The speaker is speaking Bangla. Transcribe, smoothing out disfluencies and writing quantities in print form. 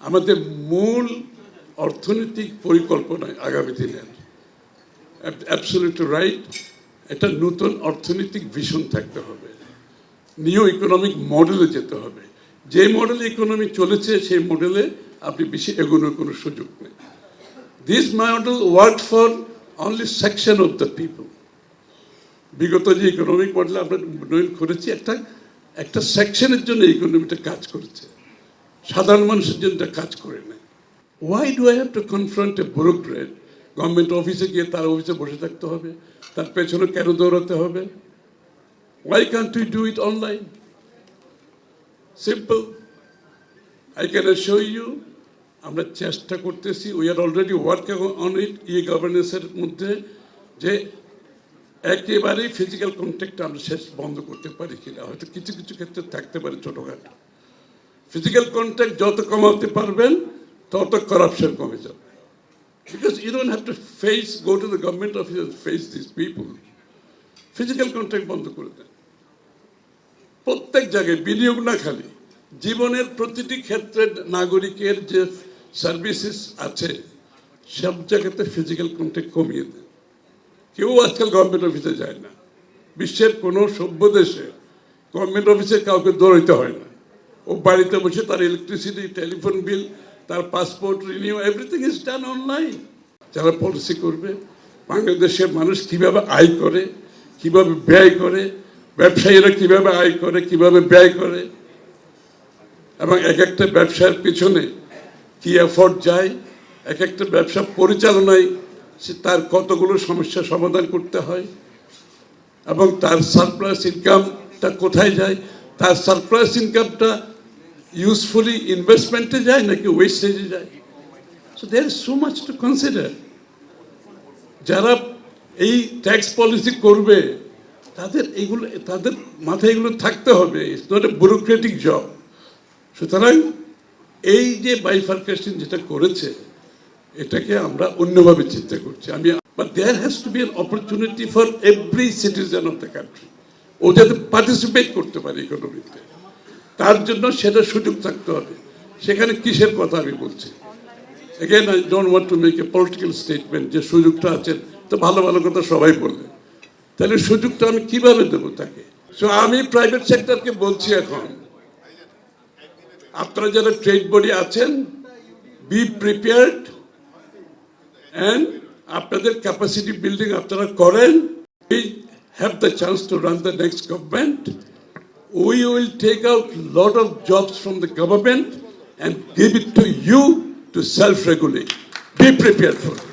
আমাদের মূল অর্থনৈতিক পরিকল্পনায় আগামী দিনের অ্যাবসলিউটলি রাইট, একটা নতুন অর্থনৈতিক ভিশন থাকতে হবে, নিউ ইকোনমিক মডেলে যেতে হবে। যে মডেলে ইকোনমি চলেছে সেই মডেলে আপনি বেশি এগোনোর কোনো সুযোগ নেই। This model work for only section of the people. বিগত যে ইকোনমিক মডেল আমরা উন্নয়ন করেছি একটা সেকশনের জন্য ইকোনমিটা কাজ করেছে, সাধারণ মানুষের জন্য কাজ করে না। Why do I have to confront A bureaucrat? Government অফিসে গিয়ে তার অফিসে বসে থাকতে হবে, তার পেছনে কেন দৌড়াতে হবে? Why can't we do it online? Simple, I can assure you, আমরা চেষ্টা করতেছি, we are already working on it গভর্নেন্সের মধ্যে, যে একেবারেই ফিজিক্যাল কন্ট্যাক্টটা আমরা শেষ বন্ধ করতে পারি কিনা। হয়তো কিছু কিছু ক্ষেত্রে থাকতে পারে ছোটোখাটো। ফিজিক্যাল কন্ট্যাক্ট যত কমাতে পারবেন তত করাপশন কমে যাবে। Because you don't have to go to the government office and face these people. Physical contact বন্ধ করে দেন। প্রত্যেক জায়গায় বিনিয়োগ না, খালি জীবনের প্রতিটি ক্ষেত্রে নাগরিকের যে সার্ভিসেস আছে সব জায়গাতে ফিজিক্যাল কন্ট্যাক্ট কমিয়ে দেন। কেউ আজকাল গভর্নমেন্ট অফিসে যায় না। বিশ্বের কোনো সভ্য দেশে গভর্নমেন্ট অফিসে কাউকে দৌড়াইতে হয় না। ও বাড়িতে বসে তার ইলেকট্রিসিটি, টেলিফোন বিল, তার passport renew, everything is done online. যারা পলিসি করবে, বাংলাদেশের মানুষ কিভাবে আয় করে, কিভাবে ব্যয় করে, ব্যবসায়ীরা কিভাবে আয় করে, কিভাবে ব্যয় করে, এবং এক একটা ব্যবসার পিছনে কি এফোর্ট যায়, এক একটা ব্যবসা পরিচালনায় সে তার কতগুলো সমস্যার সমাধান করতে হয়, এবং তার সারপ্লাস ইনকামটা কোথায় যায়, তার সারপ্লাস ইনকামটা ইউজফুলি ইনভেস্টমেন্টে যায় নাকি ওয়েস্টেজে যায়। So there is so much to consider. যারা এই ট্যাক্স পলিসি করবে তাদের মাথায় এগুলো থাকতে হবে। It's not a bureaucratic job. সুতরাং এই যে বাইফার্কেশন যেটা করেছে এটাকে আমরা অন্যভাবে চিন্তা করছি। But there has to be an opportunity for every citizen of the country. ও যাতে পার্টিসিপেট করতে পারে ইকোনমিতে, তার জন্য সেটা সুযোগ থাকতে হবে। সেখানে কিসের কথা আমি বলছি? Again, I don't want to make a political statement যে সুযোগটা আছে তো ভালো ভালো কথা সবাই বলবে, তাহলে সুযোগটা আমি কিভাবে দেবো তাকে? সো আমি প্রাইভেট সেক্টরকে বলছি, এখন আপনারা যারা ট্রেড বডি আছেন, বি প্রিপেয়ার্ড অ্যান্ড আপনাদের ক্যাপাসিটি বিল্ডিং আপনারা করেন। We have the chance to run the next government. We will take out a lot of jobs from the government and give it to you to self-regulate. Be prepared for it.